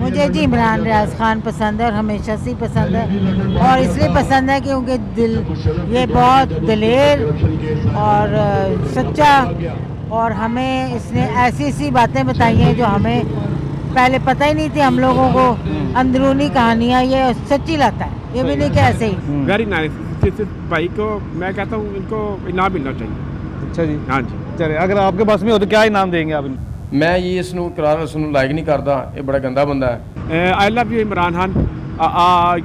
मुझे जी इमरान रियाज खान पसंद है और हमेशा से ही पसंद है, और इसलिए पसंद है क्योंकि ये बहुत दिलेर और सच्चा, और हमें इसने ऐसी ऐसी बातें बताई हैं जो हमें पहले पता ही नहीं थी हम लोगों को। अंदरूनी कहानियाँ ये सच्ची लाता है, ये भी नहीं कि ऐसे ही। Very nice. भाई को मैं कहता हूँ इनको इनाम मिलना चाहिए। अच्छा जी, हाँ जी। चलिए अगर आपके पास में हो तो क्या इनाम देंगे आप इनको? मैं ये इसनों इकरार उसनों लाइक नहीं करता, ये बड़ा गंदा बंदा है। आई लव यू इमरान खान,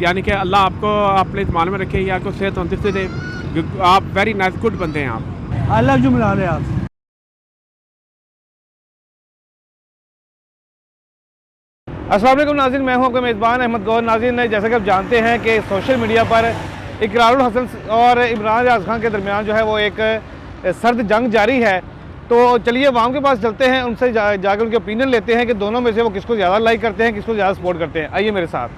यानी कि अल्लाह आपको अपने ईमान में रखे, या आपको सेहत तंदुरुस्ती दे। आप वेरी नाइस गुड बंदे हैं आप। आई लव यू इमरान रियाज। अस्सलाम वालेकुम नाज़रीन, मैं हूं आपका मेज़बान अहमद गौहर। नाज़रीन, जैसा कि आप जानते हैं कि सोशल मीडिया पर इकरारुल हसन और इमरान रियाज खान के दरमियान जो है वो एक सर्द जंग जारी है। तो चलिए अवाम के पास चलते हैं, उनसे जाकर उनके ओपिनियन लेते हैं कि दोनों में से वो किसको ज़्यादा लाइक करते हैं, किसको ज़्यादा सपोर्ट करते हैं। आइए मेरे साथ।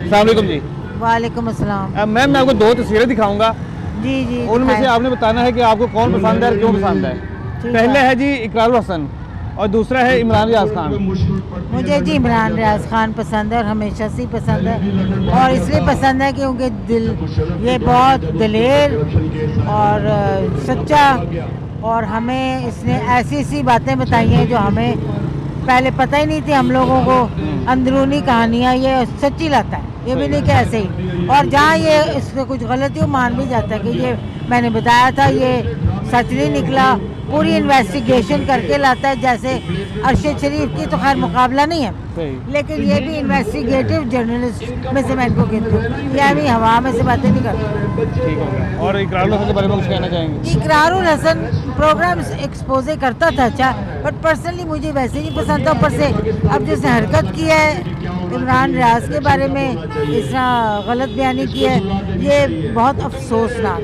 अस्सलाम वालेकुम जी। वालेकुम अस्सलाम। मैम, मैं आपको दो तस्वीरें दिखाऊंगा, जी जी, उनमें से आपने बताना है कि आपको कौन पसंद है और क्यों पसंद है। पहले है जी इकरारुल हसन और दूसरा है इमरान रियाज खान। मुझे जी इमरान रियाज खान पसंद है और हमेशा से ही पसंद है, और इसलिए पसंद है क्योंकि ये बहुत दिलेर और सच्चा, और हमें इसने ऐसी ऐसी बातें बताई हैं जो हमें पहले पता ही नहीं थी हम लोगों को। अंदरूनी कहानियाँ ये सच्ची लाता है, ये भी नहीं कि ऐसे ही। और जहाँ ये इसमें कुछ गलती हो मान भी जाता है कि ये मैंने बताया था, ये सच नहीं निकला। पूरी इन्वेस्टिगेशन करके लाता है, जैसे अरशद शरीफ की तो खैर मुकाबला नहीं है, लेकिन ये भी इन्वेस्टिगेटिव जर्नलिस्ट में से मैं इनको कहती हूँ। ये भी हवा में से बातें नहीं करती। ठीक हो गया। और इकरारुल हसन के बारे में कुछ कहना चाहेंगे? इकरारुल हसन प्रोग्राम एक्सपोजे करता था अच्छा, बट पर्सनली मुझे वैसे नहीं पसंद था। ऊपर से अब जिसने हरकत की है इमरान रियाज के बारे में, इस तरह गलत बयानी की है, ये बहुत अफसोसनाक,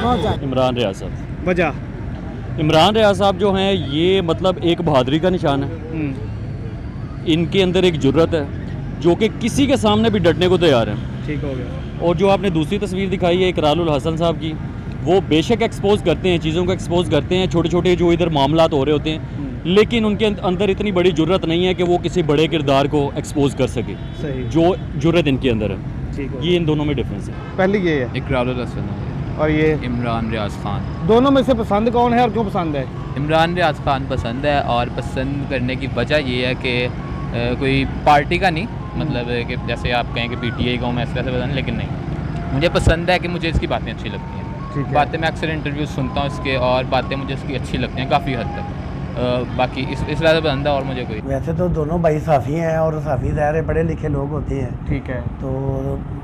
बहुत ज़्यादा। इमरान रियाज साहब, वजह इमरान रियाज साहब जो हैं ये मतलब एक बहादुरी का निशान है। इनके अंदर एक जुर्रत है जो कि किसी के सामने भी डटने को तैयार है। ठीक हो गया। और जो आपने दूसरी तस्वीर दिखाई है इकरारुल हसन साहब की, वो बेशक एक्सपोज करते हैं, चीज़ों को एक्सपोज करते हैं, छोटे छोटे जो इधर मामलात हो रहे होते हैं, लेकिन उनके अंदर इतनी बड़ी जुर्रत नहीं है कि वो किसी बड़े किरदार को एक्सपोज कर सके। सही। जो जुर्रत इनके अंदर है, ठीक हो। ये इन दोनों में डिफरेंस है। पहली ये है इकरारुल हसन और ये इमरान रियाज खान। दोनों में से पसंद कौन है और क्यों पसंद है? इमरान रियाज खान पसंद है, और पसंद करने की वजह ये है कि कोई पार्टी का नहीं, मतलब कि जैसे आप कहें कि पीटीआई का हूँ मैं, इस तरह से पसंद, लेकिन नहीं, मुझे पसंद है कि मुझे इसकी बातें अच्छी लगती हैं। बातें मैं अक्सर इंटरव्यूज सुनता हूँ इसके, और बातें मुझे इसकी अच्छी लगती हैं काफ़ी हद तक। बाकी इस तरह से पसंद है। और मुझे कोई वैसे तो दोनों भाई साफ़ी हैं, और साफ़ी ज़ाहिर है पढ़े लिखे लोग होते हैं। ठीक है। तो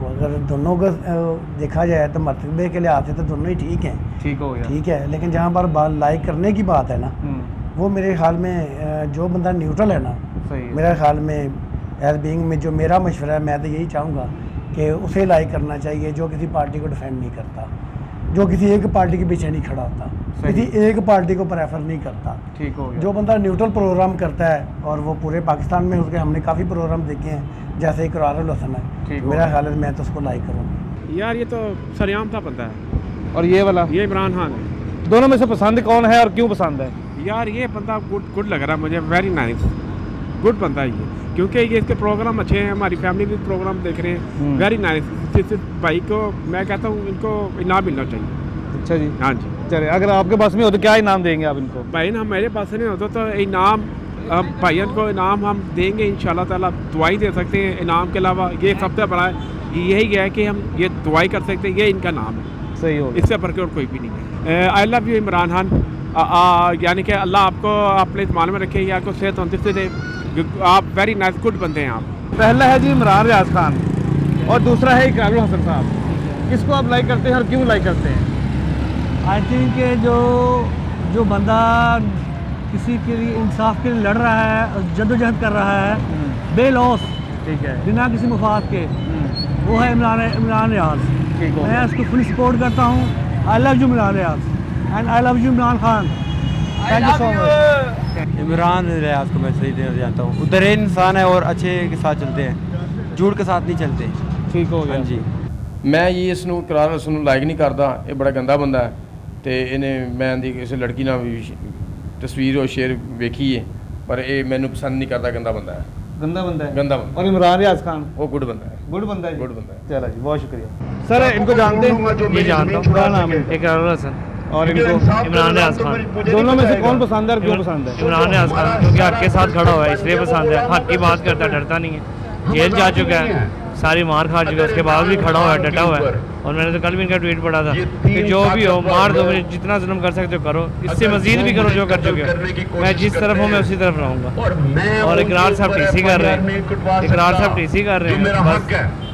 अगर दोनों को देखा जाए तो मरतबे के लिहाज से तो दोनों ही ठीक हैं। ठीक हो गया। ठीक है, लेकिन जहाँ पर लाइक करने की बात है ना, वो मेरे ख्याल में जो बंदा न्यूट्रल है ना, मेरे ख्याल में एज बीइंग में जो मेरा मशवरा है, मैं तो यही चाहूँगा कि उसे लाइक करना चाहिए जो किसी पार्टी को डिफेंड नहीं करता, जो किसी एक पार्टी के पीछे नहीं खड़ा होता, किसी एक पार्टी को प्रेफर नहीं करता। ठीक हो गया। जो बंदा न्यूट्रल प्रोग्राम करता है, और वो पूरे पाकिस्तान में उसके हमने काफ़ी प्रोग्राम देखे हैं, जैसे इकरारुल हसन है, मेरा ख्याल है मैं तो उसको लाइक करूँगा। यार ये तो सरेआम था बंदा है। और ये वाला? ये इमरान खान है। दोनों में से पसंद कौन है और क्यों पसंद है? यार ये बंदा गुड लग रहा है मुझे, वेरी नाइस गुड बंदा है ये, क्योंकि ये इसके प्रोग्राम अच्छे हैं, हमारी फैमिली भी प्रोग्राम देख रहे हैं। Very nice. भाई को मैं कहता हूँ इनको इनाम मिलना चाहिए। अच्छा जी। हाँ जी। चलिए अगर आपके पास में हो तो क्या इनाम देंगे आप इनको? भाई ना मेरे पास नहीं होता तो इनाम, भाइयों को इनाम हम देंगे इंशाल्लाह ताला। दुआई दे सकते हैं इनाम के अलावा, ये सबसे बड़ा यही है कि हम ये दुआई कर सकते हैं, ये इनका नाम है। सही हो। इससे बढ़ के और कोई भी नहीं है। आई लव यू इमरान खान, यानी कि अल्लाह आपको अपने ईमान में रखे, या आपको सेहत तंदुरुस्ती दे। आप वेरी नाइस गुड बंदे हैं आप। पहला है जी इमरान रियाज खान और दूसरा है इकरारुल हसन साहब। किसको आप लाइक करते हैं और क्यों लाइक करते हैं? आई थिंक जो बंदा किसी के लिए इंसाफ के लिए लड़ रहा है, जद्दोजहद कर रहा है बेलौस, ठीक है, बिना किसी मुफाद के, वो है इमरान रियाज। मैं उसको फुल सपोर्ट करता हूँ। I love you Imran Riaz and I love you Imran Khan. Thank you so much. Imran Riaz को मैं सही देना जानता हूँ। उधर इंसान है और अच्छे के साथ चलते हैं, झूठ के साथ नहीं चलते। ठीक हो गया। हाँ जी। मैं ये इसनों इकरार उसनों लाइक नहीं करता, ये बड़ा गंदा बंदा है। तो इन्हें मैं दी किसी लड़की ना भी तस्वीर और शेयर वेखी है, पर ये मैंू पसंद नहीं करता, गंदा बंदा है, गंदा बंदा है, गंदा बंदा। और इमरान रियाज खान वो गुड बंदा है, गुड बंदा है, गुड बंदा है। चलो जी, बहुत शुक्रिया सर। इनको जानते हैं? ये जानता हूँ। क्या नाम है? इकरारुल हसन और इनको? इमरान रियाज खान। दोनों में से कौन पसंद है और क्यों पसंद है? इमरान रियाज खान क्योंकि हक के साथ खड़ा हुआ है इसलिए पसंद है। हक की बात करता है, डरता नहीं है। जेल जा चुका है, सारी मार खा चुका है, उसके बाद भी खड़ा हुआ है, डटा हुआ है। और मैंने तो कल भी इनका ट्वीट पढ़ा था कि जो भी हो मार दो, मुझे जितना जुल्म कर सकते हो करो, इससे मजीद भी करो जो कर चुके हो। मैं जिस तरफ हूँ मैं उसी तरफ रहूँगा। और इकरार साहब टीसी कर रहे हैं, इकरार साहब टीसी कर रहे हैं। बस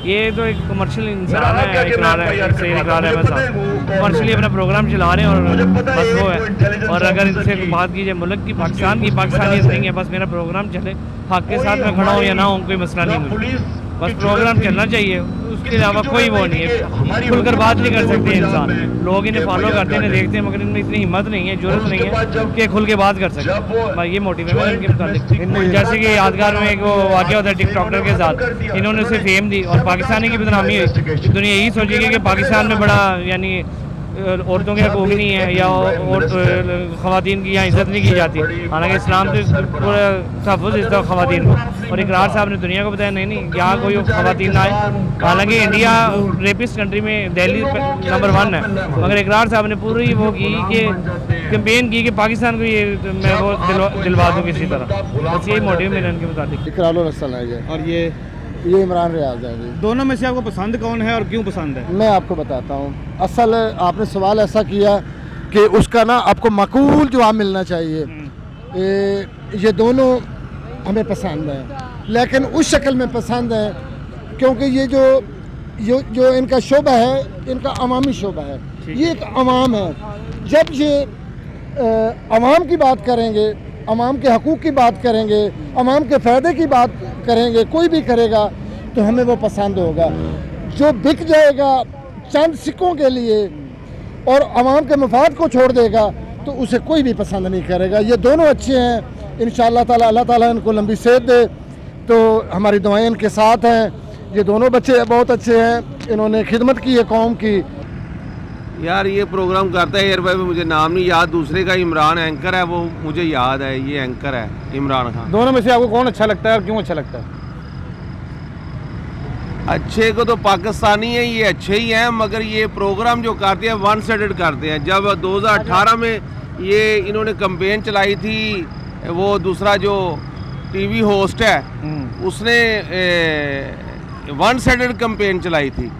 ये तो एक कमर्शियल इंसान है, इकरार है, सैयद इकरार अहमद साहब कमर्शियली अपना प्रोग्राम चला रहे हैं और बस वो है। और अगर इनसे बात की जाए मुल्क की, पाकिस्तान की, पाकिस्तानियत नहीं है, बस मेरा प्रोग्राम चले, हक के साथ मैं खड़ा हूँ या ना हूँ कोई मसला नहीं मुझे, बस प्रोग्राम चलना चाहिए, उसके अलावा कोई वो नहीं है। खुलकर बात नहीं कर सकते इंसान, लोग इन्हें फॉलो करते हैं, देखते हैं, मगर इनमें इतनी हिम्मत नहीं है, जरूरत नहीं है कि खुल के बात कर सकें। ये मोटिव है इनके मुताबिक। जैसे कि यादगार में एक वो वाक़या होता है टिकटॉकर के साथ, इन्होंने उसे फेम दी और पाकिस्तानी की बदनामी हुई। दुनिया यही सोचेगी कि पाकिस्तान में बड़ा यानी औरतों के हकूक़ नहीं है या ख़वातीन की यहाँ इज़्ज़त नहीं की जाती, हालांकि इस्लाम तो पूरा तहफ़्फ़ुज़ देता है ख़वातीन को। और इकरार साहब ने दुनिया को बताया नहीं यहाँ कोई ख़वातीन ना आए, हालांकि इंडिया रेपिस्ट कंट्री में दिल्ली नंबर 1 है, मगर इकरार साहब ने पूरी वो की कि कैंपेन की कि पाकिस्तान को ये मैं वो दिलवा दूँ किसी तरह। बस यही मोटिव मेरा इनके मुताबिक। इकरारुल हसन है और ये इमरान रियाज है जी। दोनों में से आपको पसंद कौन है और क्यों पसंद है? मैं आपको बताता हूँ। असल आपने सवाल ऐसा किया कि उसका ना आपको माकूल जवाब मिलना चाहिए। ये दोनों हमें पसंद है, लेकिन उस शक्ल में पसंद है क्योंकि ये जो इनका शोबा है, इनका अवामी शोबा है, ये एक अवाम है। जब ये अवाम की बात करेंगे, अवाम के हकूक़ की बात करेंगे, अवाम के फ़ायदे की बात करेंगे, कोई भी करेगा तो हमें वो पसंद होगा। जो बिक जाएगा चंद सिक्कों के लिए और अवाम के मफाद को छोड़ देगा तो उसे कोई भी पसंद नहीं करेगा। ये दोनों अच्छे हैं, इंशाअल्लाह ताला अल्लाह ताला इनको लंबी सेहत दे, तो हमारी दुआएं इनके साथ हैं। ये दोनों बच्चे बहुत अच्छे हैं, इन्होंने खिदमत की है कौम की। यार ये प्रोग्राम करता है एयर भाई, मुझे नाम नहीं याद, दूसरे का इमरान एंकर है, वो मुझे याद है, ये एंकर है इमरान खान। दोनों में से आपको कौन अच्छा लगता है और क्यों अच्छा लगता है? अच्छे को तो पाकिस्तानी है, ये अच्छे ही हैं, मगर ये प्रोग्राम जो करते हैं वन साइडेड करते हैं। जब 2018 में ये इन्होंने कैंपेन चलाई थी, वो दूसरा जो टीवी होस्ट है उसने वन साइडेड कैंपेन चलाई थी,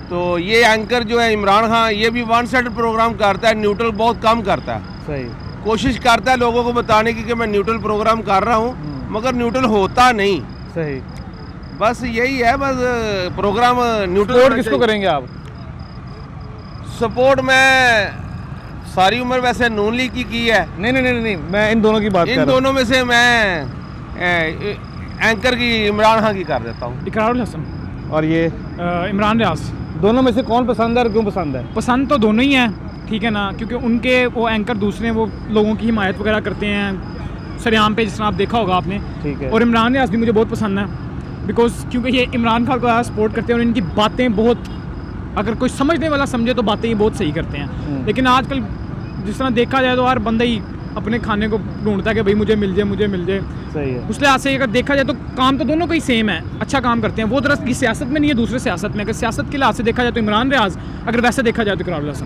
तो ये एंकर जो है इमरान खान, ये भी वन साइडेड प्रोग्राम करता है, न्यूट्रल बहुत कम करता है। सही कोशिश करता है लोगों को बताने की कि मैं न्यूट्रल प्रोग्राम कर रहा हूँ, मगर न्यूट्रल होता नहीं। सही, बस यही है, बस प्रोग्राम न्यूट्रल। सपोर्ट किसको करेंगे आप? सपोर्ट मैं सारी उम्र वैसे नून लीग की है। नहीं, मैं इन दोनों की बात कर रहा हूं। इन दोनों में से मैं एंकर की इमरान खान की कर देता हूँ। इकरारुल हसन और ये इमरान रियाज। दोनों में से कौन पसंद है और क्यों पसंद है? पसंद तो दोनों ही हैं, ठीक है ना, क्योंकि उनके वो एंकर दूसरे वो लोगों की हिमायत वगैरह करते हैं सरेआम पे, जिस तरह आप देखा होगा आपने। ठीक है। और इमरान रियाज भी मुझे बहुत पसंद है, बिकॉज क्योंकि ये इमरान खान को सपोर्ट करते हैं और इनकी बातें बहुत, अगर कोई समझने वाला समझे तो बातें ये बहुत सही करते हैं। लेकिन आजकल जिस तरह देखा जाए तो हर बंदा ही अपने खाने को ढूंढता है कि भाई मुझे मिल जाए। सही है। उस लिहाज से अगर देखा जाए तो काम तो दोनों का ही सेम है, अच्छा काम करते हैं। वो तरह की सियासत में नहीं है, दूसरे सियासत में। अगर सियासत के लिहाज से देखा जाए तो इमरान रियाज, अगर वैसे देखा जाए तो इकरारुल हसन।